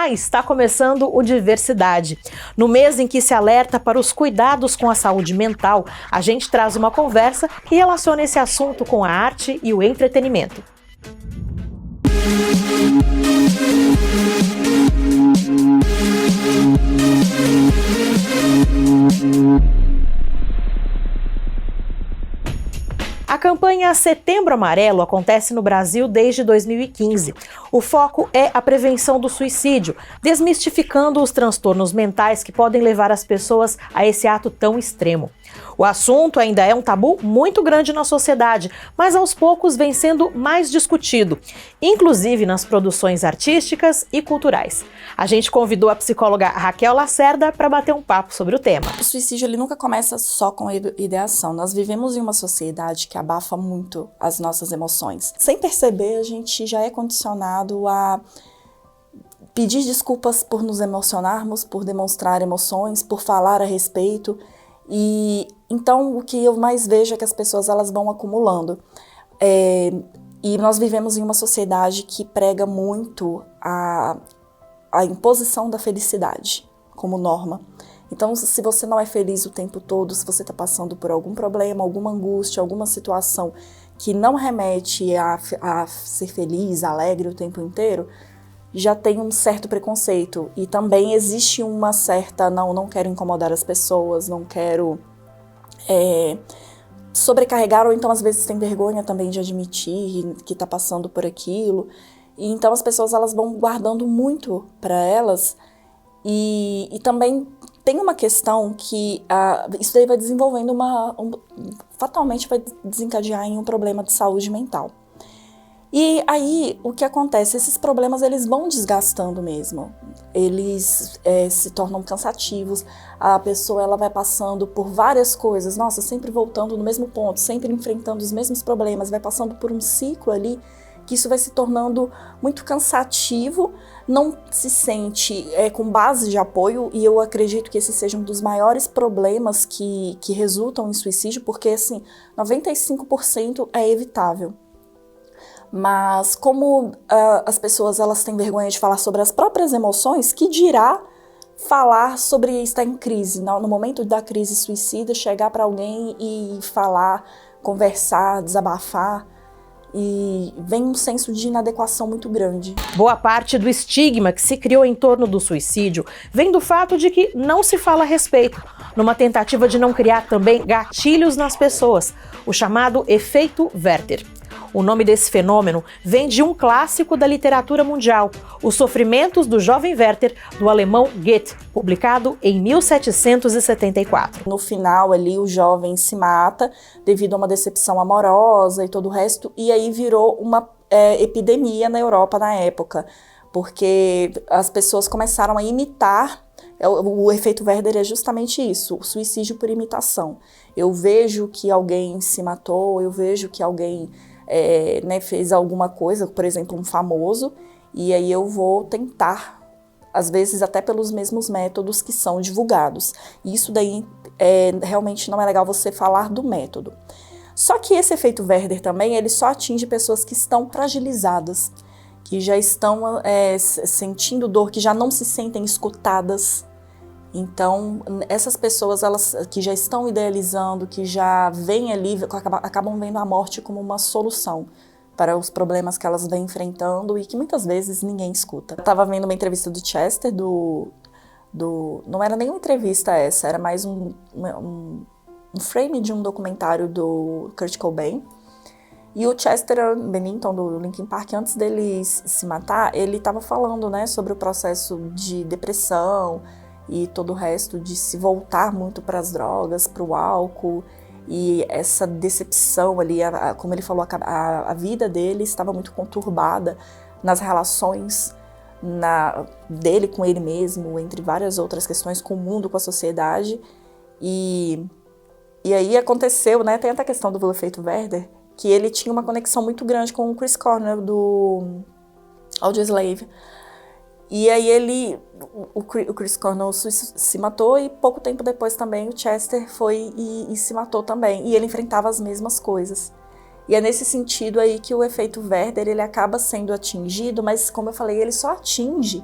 Olá, está começando o Diversidade. No mês em que se alerta para os cuidados com a saúde mental, a gente traz uma conversa que relaciona esse assunto com a arte e o entretenimento. A campanha Setembro Amarelo acontece no Brasil desde 2015. O foco é a prevenção do suicídio, desmistificando os transtornos mentais que podem levar as pessoas a esse ato tão extremo. O assunto ainda é um tabu muito grande na sociedade, mas aos poucos vem sendo mais discutido, inclusive nas produções artísticas e culturais. A gente convidou a psicóloga Raquel Lacerda para bater um papo sobre o tema. O suicídio ele nunca começa só com ideação. Nós vivemos em uma sociedade que abafa muito as nossas emoções. Sem perceber, a gente já é condicionado a pedir desculpas por nos emocionarmos, por demonstrar emoções, por falar a respeito. E então o que eu mais vejo é que as pessoas elas vão acumulando. E nós vivemos em uma sociedade que prega muito a imposição da felicidade como norma. Então, se você não é feliz o tempo todo, se você está passando por algum problema, alguma angústia, alguma situação que não remete a ser feliz, alegre o tempo inteiro, já tem um certo preconceito. E também existe uma certa, não quero incomodar as pessoas, não quero sobrecarregar, ou então às vezes tem vergonha também de admitir que está passando por aquilo. E então as pessoas elas vão guardando muito para elas. E também tem uma questão que isso daí vai desenvolvendo fatalmente vai desencadear em um problema de saúde mental. E aí, o que acontece? Esses problemas, eles vão desgastando mesmo. Eles se tornam cansativos, a pessoa ela vai passando por várias coisas, nossa, sempre voltando no mesmo ponto, sempre enfrentando os mesmos problemas, vai passando por um ciclo ali, que isso vai se tornando muito cansativo, não se sente com base de apoio, e eu acredito que esse seja um dos maiores problemas que resultam em suicídio, porque assim, 95% é evitável. Mas como as pessoas elas têm vergonha de falar sobre as próprias emoções, que dirá falar sobre estar em crise, no momento da crise suicida, chegar para alguém e falar, conversar, desabafar, e vem um senso de inadequação muito grande. Boa parte do estigma que se criou em torno do suicídio vem do fato de que não se fala a respeito, numa tentativa de não criar também gatilhos nas pessoas, o chamado efeito Werther. O nome desse fenômeno vem de um clássico da literatura mundial, Os Sofrimentos do Jovem Werther, do alemão Goethe, publicado em 1774. No final ali o jovem se mata devido a uma decepção amorosa e todo o resto, e aí virou uma epidemia na Europa na época, porque as pessoas começaram a imitar. O efeito Werther é justamente isso, o suicídio por imitação. Eu vejo que alguém se matou, eu vejo que alguém fez alguma coisa, por exemplo, um famoso, e aí eu vou tentar, às vezes até pelos mesmos métodos que são divulgados. E isso daí realmente não é legal você falar do método. Só que esse efeito Werther também, ele só atinge pessoas que estão fragilizadas, que já estão sentindo dor, que já não se sentem escutadas. Então, essas pessoas elas, que já estão idealizando, que já vêm ali, acabam vendo a morte como uma solução para os problemas que elas vêm enfrentando e que muitas vezes ninguém escuta. Eu estava vendo uma entrevista do Chester, não era nem uma entrevista essa, era mais um frame de um documentário do Kurt Cobain. E o Chester Bennington, do Linkin Park, antes dele se matar, ele estava falando, né, sobre o processo de depressão, e todo o resto de se voltar muito para as drogas, para o álcool, e essa decepção ali, como ele falou, a vida dele estava muito conturbada nas relações dele com ele mesmo, entre várias outras questões, com o mundo, com a sociedade, e aí aconteceu, né, tem até a questão do efeito Werther, que ele tinha uma conexão muito grande com o Chris Cornell, do Audioslave. E aí o Chris Cornell se matou, e pouco tempo depois também o Chester foi e se matou também. E ele enfrentava as mesmas coisas. E é nesse sentido aí que o efeito Werther ele acaba sendo atingido, mas como eu falei, ele só atinge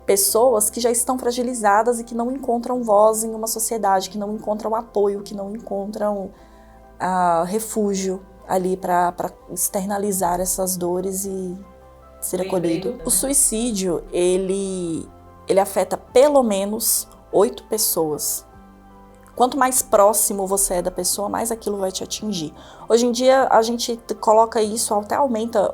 pessoas que já estão fragilizadas e que não encontram voz em uma sociedade, que não encontram apoio, que não encontram refúgio ali para externalizar essas dores e ser acolhido. O suicídio, ele afeta pelo menos 8 pessoas. Quanto mais próximo você é da pessoa, mais aquilo vai te atingir. Hoje em dia, a gente coloca isso, até aumenta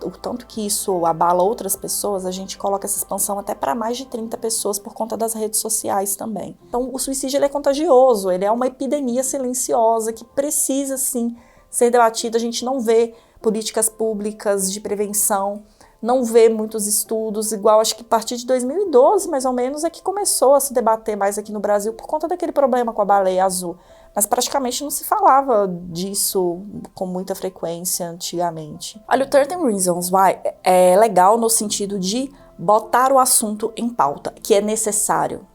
o tanto que isso abala outras pessoas, a gente coloca essa expansão até para mais de 30 pessoas por conta das redes sociais também. Então, o suicídio ele é contagioso, ele é uma epidemia silenciosa que precisa, sim, ser debatida. A gente não vê políticas públicas de prevenção, não vê muitos estudos, igual acho que a partir de 2012, mais ou menos, é que começou a se debater mais aqui no Brasil por conta daquele problema com a baleia azul. Mas praticamente não se falava disso com muita frequência antigamente. Olha, o 13 Reasons Why é legal no sentido de botar o assunto em pauta, que é necessário.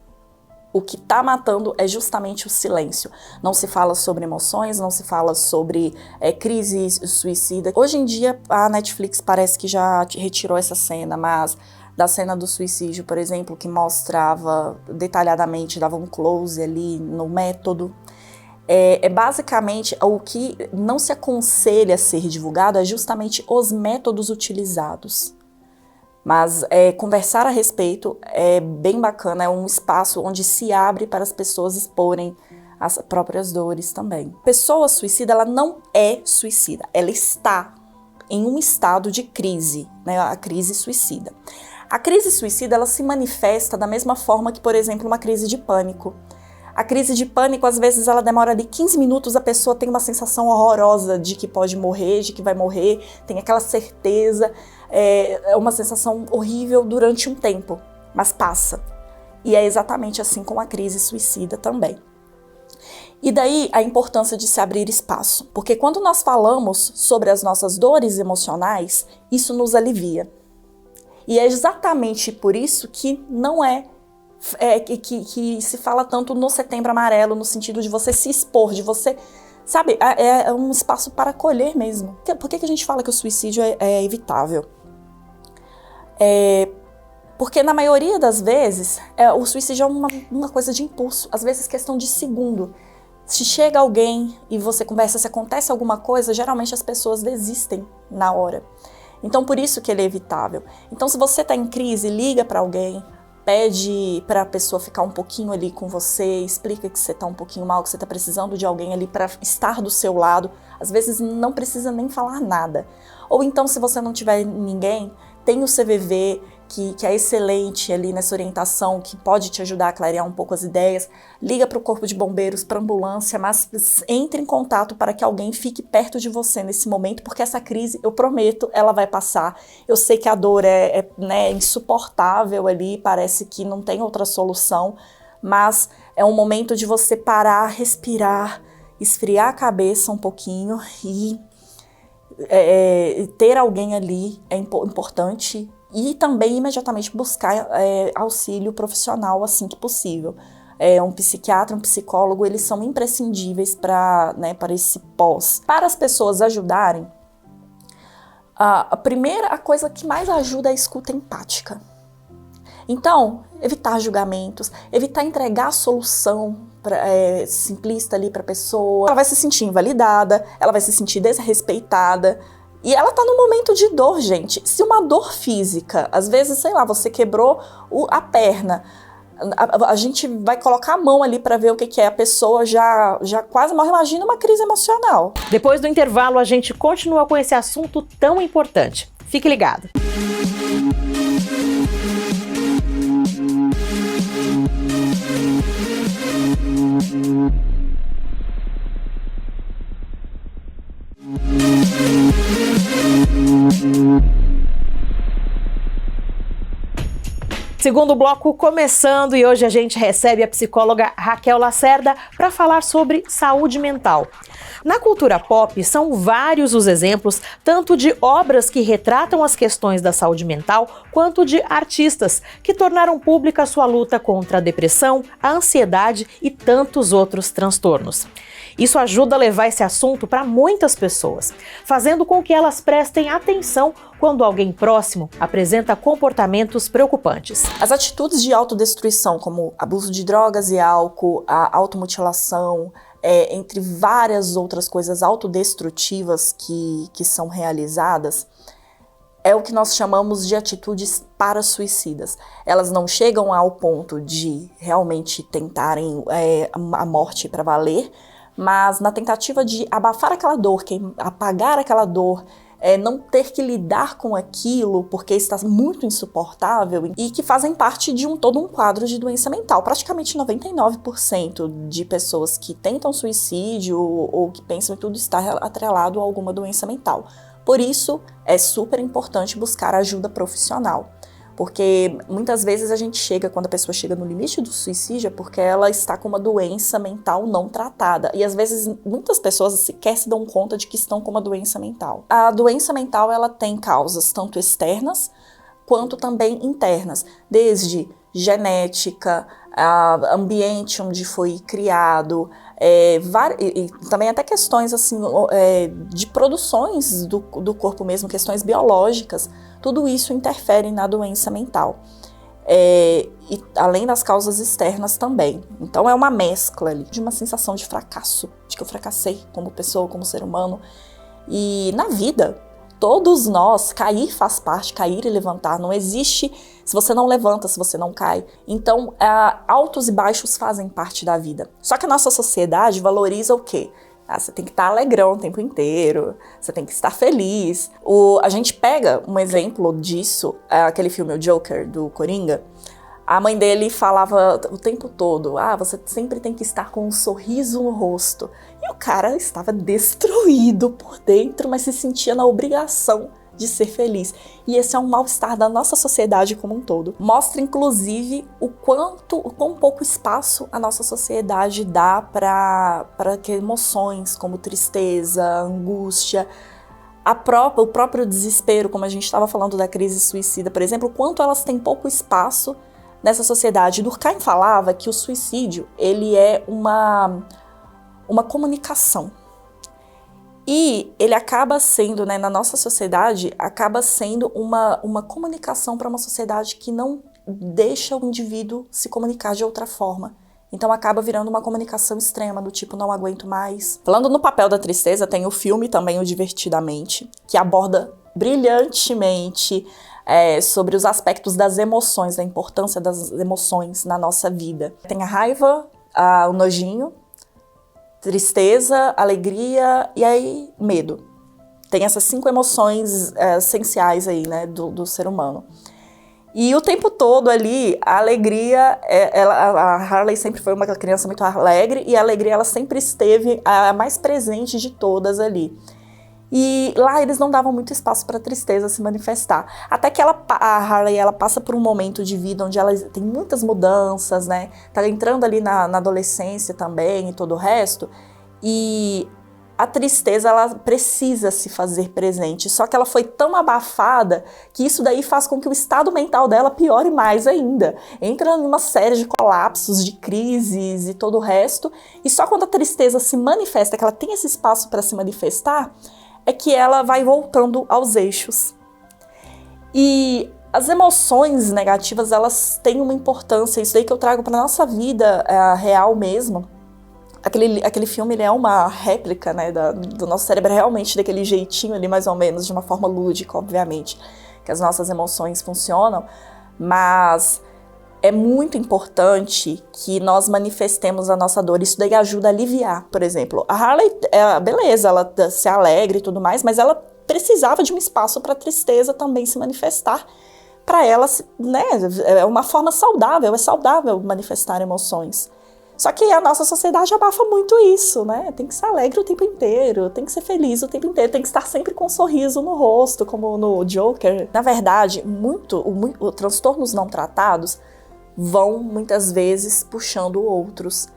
O que está matando é justamente o silêncio. Não se fala sobre emoções, não se fala sobre crise suicida. Hoje em dia, a Netflix parece que já retirou essa cena, mas da cena do suicídio, por exemplo, que mostrava detalhadamente, dava um close ali no método. Basicamente, o que não se aconselha a ser divulgado é justamente os métodos utilizados. Mas conversar a respeito é bem bacana, é um espaço onde se abre para as pessoas exporem as próprias dores também. Pessoa suicida, ela não é suicida, ela está em um estado de crise, né, a crise suicida. A crise suicida, ela se manifesta da mesma forma que, por exemplo, uma crise de pânico. A crise de pânico, às vezes, ela demora ali 15 minutos, a pessoa tem uma sensação horrorosa de que pode morrer, de que vai morrer, tem aquela certeza, é uma sensação horrível durante um tempo, mas passa. E é exatamente assim com a crise suicida também. E daí a importância de se abrir espaço, porque quando nós falamos sobre as nossas dores emocionais, isso nos alivia. E é exatamente por isso que não que se fala tanto no Setembro Amarelo, no sentido de você se expor, de você, sabe, é um espaço para acolher mesmo. Por que a gente fala que o suicídio é evitável? Porque na maioria das vezes, o suicídio é uma coisa de impulso, às vezes questão de segundo. Se chega alguém e você conversa, se acontece alguma coisa, geralmente as pessoas desistem na hora. Então por isso que ele é evitável. Então se você está em crise, liga para alguém, pede para a pessoa ficar um pouquinho ali com você, explica que você está um pouquinho mal, que você está precisando de alguém ali para estar do seu lado. Às vezes não precisa nem falar nada. Ou então, se você não tiver ninguém, tem o CVV, que é excelente ali nessa orientação, que pode te ajudar a clarear um pouco as ideias. Liga para o corpo de bombeiros, para a ambulância, mas entre em contato para que alguém fique perto de você nesse momento, porque essa crise, eu prometo, ela vai passar. Eu sei que a dor é insuportável ali, parece que não tem outra solução, mas é um momento de você parar, respirar, esfriar a cabeça um pouquinho e ter alguém ali é importante. E também imediatamente buscar auxílio profissional assim que possível. Um psiquiatra, um psicólogo, eles são imprescindíveis para esse pós. Para as pessoas ajudarem, a coisa que mais ajuda é a escuta empática. Então, evitar julgamentos, evitar entregar a solução simplista ali para a pessoa. Ela vai se sentir invalidada, ela vai se sentir desrespeitada. E ela tá num momento de dor, gente. Se uma dor física, às vezes, sei lá, você quebrou a perna, a gente vai colocar a mão ali para ver o que é. A pessoa já quase morre. Imagina uma crise emocional. Depois do intervalo, a gente continua com esse assunto tão importante. Fique ligado. Segundo bloco começando, e hoje a gente recebe a psicóloga Raquel Lacerda para falar sobre saúde mental. Na cultura pop, são vários os exemplos, tanto de obras que retratam as questões da saúde mental, quanto de artistas que tornaram pública sua luta contra a depressão, a ansiedade e tantos outros transtornos. Isso ajuda a levar esse assunto para muitas pessoas, fazendo com que elas prestem atenção quando alguém próximo apresenta comportamentos preocupantes. As atitudes de autodestruição, como abuso de drogas e álcool, a automutilação, entre várias outras coisas autodestrutivas que são realizadas, é o que nós chamamos de atitudes parasuicidas. Elas não chegam ao ponto de realmente tentarem a morte para valer, mas na tentativa de abafar aquela dor, apagar aquela dor, não ter que lidar com aquilo porque está muito insuportável, e que fazem parte de todo um quadro de doença mental. Praticamente 99% de pessoas que tentam suicídio ou que pensam em tudo está atrelado a alguma doença mental. Por isso, é super importante buscar ajuda profissional. Porque muitas vezes quando a pessoa chega no limite do suicídio, é porque ela está com uma doença mental não tratada. E às vezes muitas pessoas sequer se dão conta de que estão com uma doença mental. A doença mental, ela tem causas tanto externas quanto também internas, desde genética, ambiente onde foi criado, e também até questões assim, de produções do corpo mesmo, questões biológicas. Tudo isso interfere na doença mental, e além das causas externas também. Então é uma mescla ali de uma sensação de fracasso, de que eu fracassei como pessoa, como ser humano. E na vida, todos nós, cair faz parte, cair e levantar. Não existe se você não levanta, se você não cai. Então, altos e baixos fazem parte da vida. Só que a nossa sociedade valoriza o quê? Você tem que estar alegrão o tempo inteiro, você tem que estar feliz. A gente pega um exemplo disso, aquele filme O Joker, do Coringa. A mãe dele falava o tempo todo, você sempre tem que estar com um sorriso no rosto. E o cara estava destruído por dentro, mas se sentia na obrigação de ser feliz. E esse é um mal-estar da nossa sociedade como um todo. Mostra, inclusive, o quão pouco espaço a nossa sociedade dá para que emoções como tristeza, angústia, o próprio desespero, como a gente estava falando da crise suicida, por exemplo, o quanto elas têm pouco espaço nessa sociedade. Durkheim falava que o suicídio, ele é uma comunicação. E ele acaba sendo, na nossa sociedade, acaba sendo uma comunicação para uma sociedade que não deixa o indivíduo se comunicar de outra forma. Então acaba virando uma comunicação extrema, do tipo, não aguento mais. Falando no papel da tristeza, tem o filme também, o Divertidamente, que aborda brilhantemente sobre os aspectos das emoções, da importância das emoções na nossa vida. Tem a raiva, o nojinho, tristeza, alegria e aí medo. Tem essas 5 emoções essenciais aí, do ser humano. E o tempo todo ali, a alegria, a Harley sempre foi uma criança muito alegre, e a alegria ela sempre esteve a mais presente de todas ali. E lá eles não davam muito espaço para a tristeza se manifestar. Até que a Harley ela passa por um momento de vida onde ela tem muitas mudanças, Tá entrando ali na adolescência também e todo o resto. E a tristeza ela precisa se fazer presente. Só que ela foi tão abafada que isso daí faz com que o estado mental dela piore mais ainda. Entra numa série de colapsos, de crises e todo o resto. E só quando a tristeza se manifesta, que ela tem esse espaço para se manifestar, é que ela vai voltando aos eixos. E as emoções negativas, elas têm uma importância, isso daí que eu trago para nossa vida real mesmo. Aquele filme, ele é uma réplica, do nosso cérebro, realmente daquele jeitinho ali, mais ou menos, de uma forma lúdica, obviamente, que as nossas emoções funcionam, mas é muito importante que nós manifestemos a nossa dor. Isso daí ajuda a aliviar. Por exemplo, a Harley, beleza, ela se alegra e tudo mais, mas ela precisava de um espaço para a tristeza também se manifestar. Para ela, é uma forma saudável, é saudável manifestar emoções. Só que a nossa sociedade abafa muito isso, Tem que ser alegre o tempo inteiro, tem que ser feliz o tempo inteiro, tem que estar sempre com um sorriso no rosto, como no Joker. Na verdade, os transtornos não tratados vão, muitas vezes, puxando outros.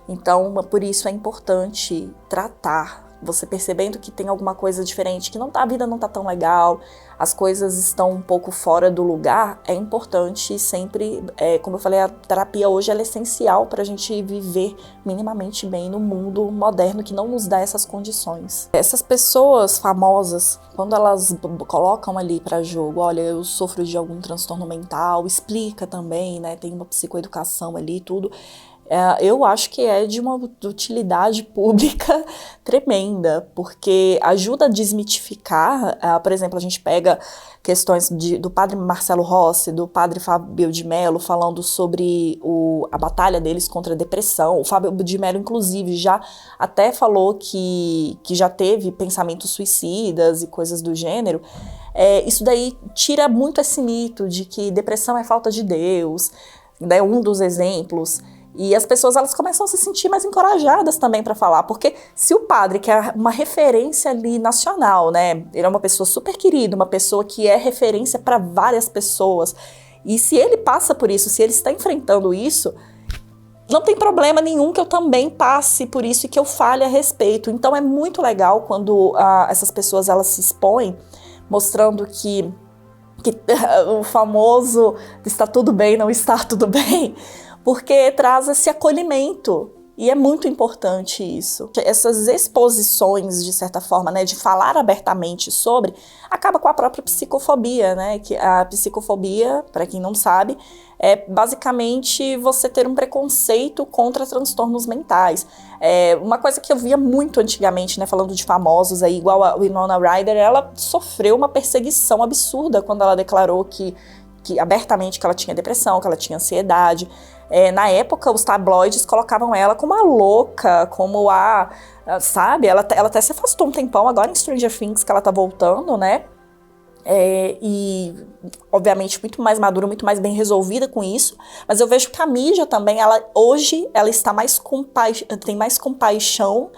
Então, por isso é importante tratar você percebendo que tem alguma coisa diferente, que a vida não tá tão legal, as coisas estão um pouco fora do lugar, é importante sempre, como eu falei, a terapia hoje ela é essencial para a gente viver minimamente bem no mundo moderno que não nos dá essas condições. Essas pessoas famosas, quando elas colocam ali para jogo, olha, eu sofro de algum transtorno mental, explica também, né, tem uma psicoeducação ali e tudo, eu acho que é de uma utilidade pública tremenda, porque ajuda a desmitificar, por exemplo, a gente pega questões do padre Marcelo Rossi, do padre Fábio de Mello, falando sobre a batalha deles contra a depressão. O Fábio de Mello, inclusive, já até falou que já teve pensamentos suicidas e coisas do gênero. Isso daí tira muito esse mito de que depressão é falta de Deus, né, um dos exemplos. E as pessoas elas começam a se sentir mais encorajadas também para falar, porque se o padre, que é uma referência ali nacional, né, ele é uma pessoa super querida, uma pessoa que é referência para várias pessoas, e se ele passa por isso, se ele está enfrentando isso, não tem problema nenhum que eu também passe por isso e que eu fale a respeito. Então é muito legal quando essas pessoas elas se expõem, mostrando que o famoso está tudo bem, não está tudo bem, porque traz esse acolhimento, e é muito importante isso. Essas exposições, de certa forma, né, de falar abertamente sobre, acaba com a própria psicofobia, né, que a psicofobia, para quem não sabe, é basicamente você ter um preconceito contra transtornos mentais. Uma coisa que eu via muito antigamente, né, falando de famosos, aí, igual a Winona Ryder, ela sofreu uma perseguição absurda quando ela declarou que abertamente que ela tinha depressão, que ela tinha ansiedade. Na época, os tabloides colocavam ela como a louca, como sabe? Ela até se afastou um tempão, agora em Stranger Things que ela tá voltando, né? E, obviamente, muito mais madura, muito mais bem resolvida com isso. Mas eu vejo que a mídia também, hoje, ela está tem mais compaixão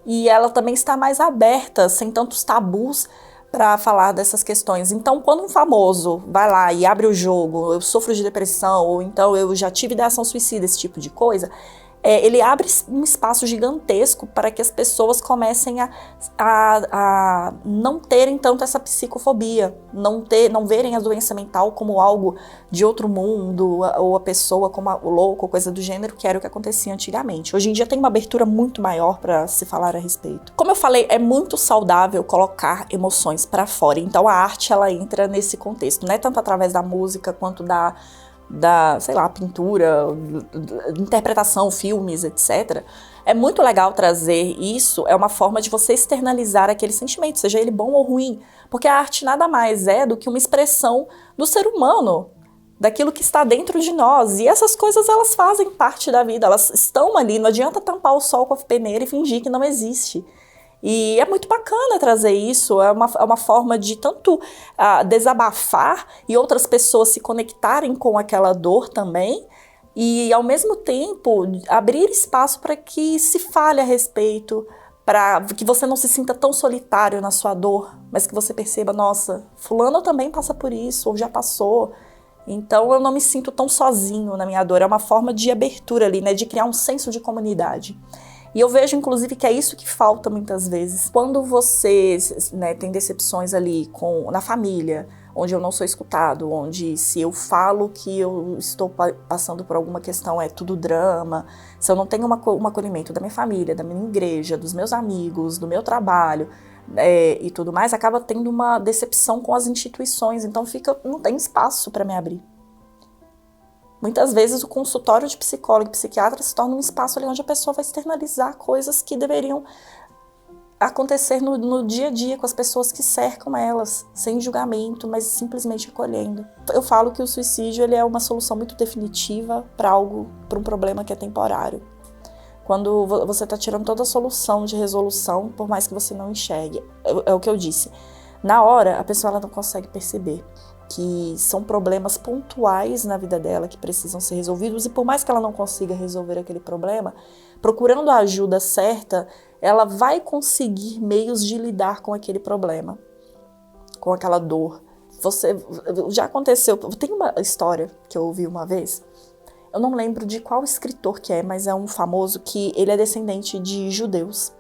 e ela também está mais aberta, sem tantos tabus, para falar dessas questões. Então, quando um famoso vai lá e abre o jogo, eu sofro de depressão, ou então eu já tive ideação suicida, esse tipo de coisa, ele abre um espaço gigantesco para que as pessoas comecem a não terem tanto essa psicofobia, não verem a doença mental como algo de outro mundo, ou a pessoa como o louco, coisa do gênero, que era o que acontecia antigamente. Hoje em dia tem uma abertura muito maior para se falar a respeito. Como eu falei, é muito saudável colocar emoções para fora, então a arte ela entra nesse contexto, não é tanto através da música quanto sei lá, pintura, interpretação, filmes, etc. É muito legal trazer isso, é uma forma de você externalizar aquele sentimento, seja ele bom ou ruim, porque a arte nada mais é do que uma expressão do ser humano, daquilo que está dentro de nós, e essas coisas elas fazem parte da vida, elas estão ali, não adianta tampar o sol com a peneira e fingir que não existe. E é muito bacana trazer isso, é uma forma de tanto desabafar e outras pessoas se conectarem com aquela dor também, e ao mesmo tempo abrir espaço para que se fale a respeito, para que você não se sinta tão solitário na sua dor, mas que você perceba, nossa, fulano também passa por isso, ou já passou, então eu não me sinto tão sozinho na minha dor, é uma forma de abertura ali, né, de criar um senso de comunidade. E eu vejo, inclusive, que é isso que falta muitas vezes. Quando você, né, tem decepções ali na família, onde eu não sou escutado, onde se eu falo que eu estou passando por alguma questão é tudo drama, se eu não tenho um acolhimento da minha família, da minha igreja, dos meus amigos, do meu trabalho e tudo mais, acaba tendo uma decepção com as instituições, então não tem espaço para me abrir. Muitas vezes o consultório de psicólogo e psiquiatra se torna um espaço ali onde a pessoa vai externalizar coisas que deveriam acontecer no dia a dia com as pessoas que cercam elas, sem julgamento, mas simplesmente acolhendo. Eu falo que o suicídio ele é uma solução muito definitiva para um problema que é temporário. Quando você está tirando toda a solução de resolução, por mais que você não enxergue. É o que eu disse. Na hora, a pessoa ela não consegue perceber que são problemas pontuais na vida dela que precisam ser resolvidos, e por mais que ela não consiga resolver aquele problema, procurando a ajuda certa, ela vai conseguir meios de lidar com aquele problema, com aquela dor. Já aconteceu, tem uma história que eu ouvi uma vez, eu não lembro de qual escritor que é, mas é um famoso que ele é descendente de judeus.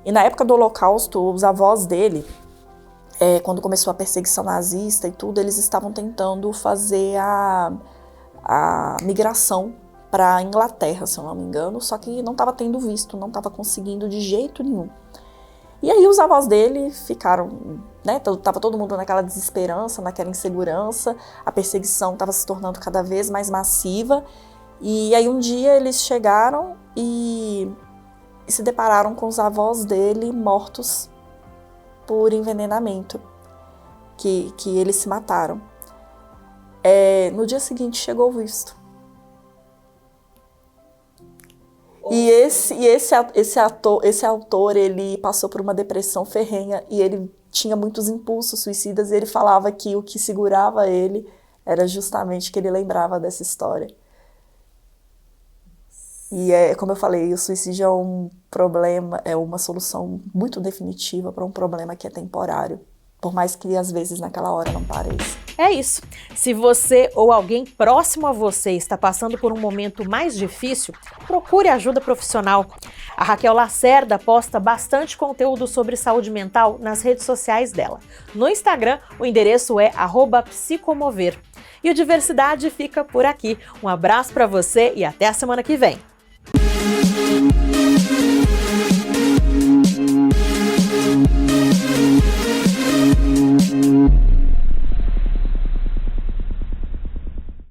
E na época do Holocausto, os avós dele, quando começou a perseguição nazista e tudo, eles estavam tentando fazer a migração para a Inglaterra, se eu não me engano, só que não estava tendo visto, não estava conseguindo de jeito nenhum. E aí os avós dele ficaram, né, tava todo mundo naquela desesperança, naquela insegurança, a perseguição estava se tornando cada vez mais massiva, e aí um dia eles chegaram e se depararam com os avós dele mortos por envenenamento, que eles se mataram. No dia seguinte chegou o visto. E esse autor, ele passou por uma depressão ferrenha e ele tinha muitos impulsos suicidas e ele falava que o que segurava ele era justamente que ele lembrava dessa história. E como eu falei, o suicídio é um problema, é uma solução muito definitiva para um problema que é temporário, por mais que às vezes naquela hora não pareça. É isso. Se você ou alguém próximo a você está passando por um momento mais difícil, procure ajuda profissional. A Raquel Lacerda posta bastante conteúdo sobre saúde mental nas redes sociais dela. No Instagram, o endereço é @psicomover. E o Diversidade fica por aqui. Um abraço para você e até a semana que vem.